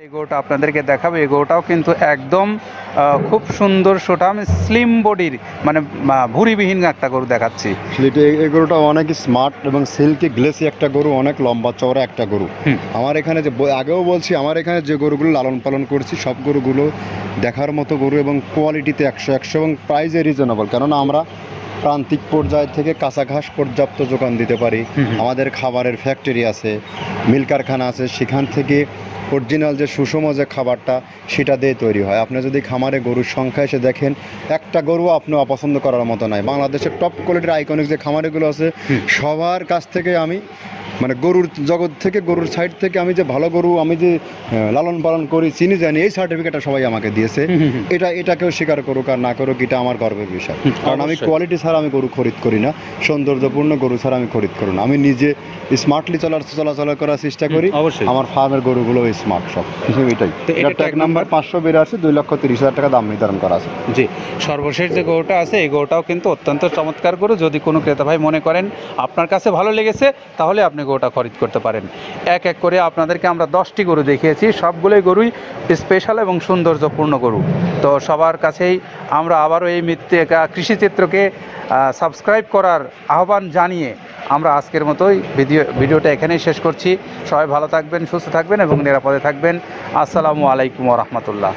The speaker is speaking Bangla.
এই গরুটা আপনাদেরকে দেখাবো। এই গরুটাও কিন্তু একদম খুব সুন্দর সোটাম স্লিম বডির, মানে ভুঁড়িবিহীন একটা গরু দেখাচ্ছি। এই গরুটা অনেক স্মার্ট এবং সিল্কি গ্লেসি একটা গরু, অনেক লম্বা চওড়া একটা গরু। আমার এখানে যে আগেও বলছি, আমার এখানে যে গরুগুলো লালন পালন করছি সব গরুগুলো দেখার মতো গরু এবং কোয়ালিটিতে 100 এবং প্রাইসে রিজনেবল। কেননা আমরা প্রান্তিক পর্যায় থেকে কাঁচা ঘাস পর্যাপ্ত যোগান দিতে পারি। আমাদের খাবারের ফ্যাক্টরি আছে, মিল কারখানা আছে, সেখান থেকে অরিজিনাল যে সুষম যে খাবারটা সেটা দিয়ে তৈরি হয়। আপনি যদি খামারে গরুর সংখ্যা এসে দেখেন, একটা গরু আপনি অপছন্দ করার মতো নাই। বাংলাদেশের টপ কোয়ালিটির আইকনিক যে খামারেগুলো আছে সবার কাছ থেকে আমি, মানে গরুর জগৎ থেকে, গরুর সাইড থেকে আমি যে ভালো গরু আমি যে লালন পালন করি চিনি জানি, এই সার্টিফিকেটটা সবাই আমাকে দিয়েছে। এটাকেও স্বীকার করুক আর না করুক, এটা আমার গর্বের বিষয়। কারণ আমি কোয়ালিটি ছাড়া আমি গরু খরিদ করি না, সৌন্দর্যপূর্ণ গরু ছাড়া আমি খরিদ করি না। আমি নিজে স্মার্টলি চলাচল করার চেষ্টা করি। আমার ফার্মের গরুগুলো স্মার্ট সব, এটাই। এটা এক নাম্বার 582, 2,30,000 টাকা দাম নির্ধারণ করা আছে। জি, সর্বশেষ যে গরুটা আছে এই গরুটাও কিন্তু অত্যন্ত চমৎকার গরু। যদি কোনো ক্রেতা ভাই মনে করেন আপনার কাছে ভালো লেগেছে, তাহলে আপনি গরুটা খরিদ করতে পারেন। এক এক করে আপনাদেরকে আমরা 10টি গরু দেখিয়েছি, সবগুলোই গরুই স্পেশাল এবং সৌন্দর্যপূর্ণ গরু। তো সবার কাছেই আমরা আবারও এই কৃষিচিত্রকে সাবস্ক্রাইব করার আহ্বান জানিয়ে আমরা আজকের মতোই ভিডিওটা এখানেই শেষ করছি। সবাই ভালো থাকবেন, সুস্থ থাকবেন এবং নিরাপদে থাকবেন। আসসালামু আলাইকুম ওয়া রাহমাতুল্লাহ।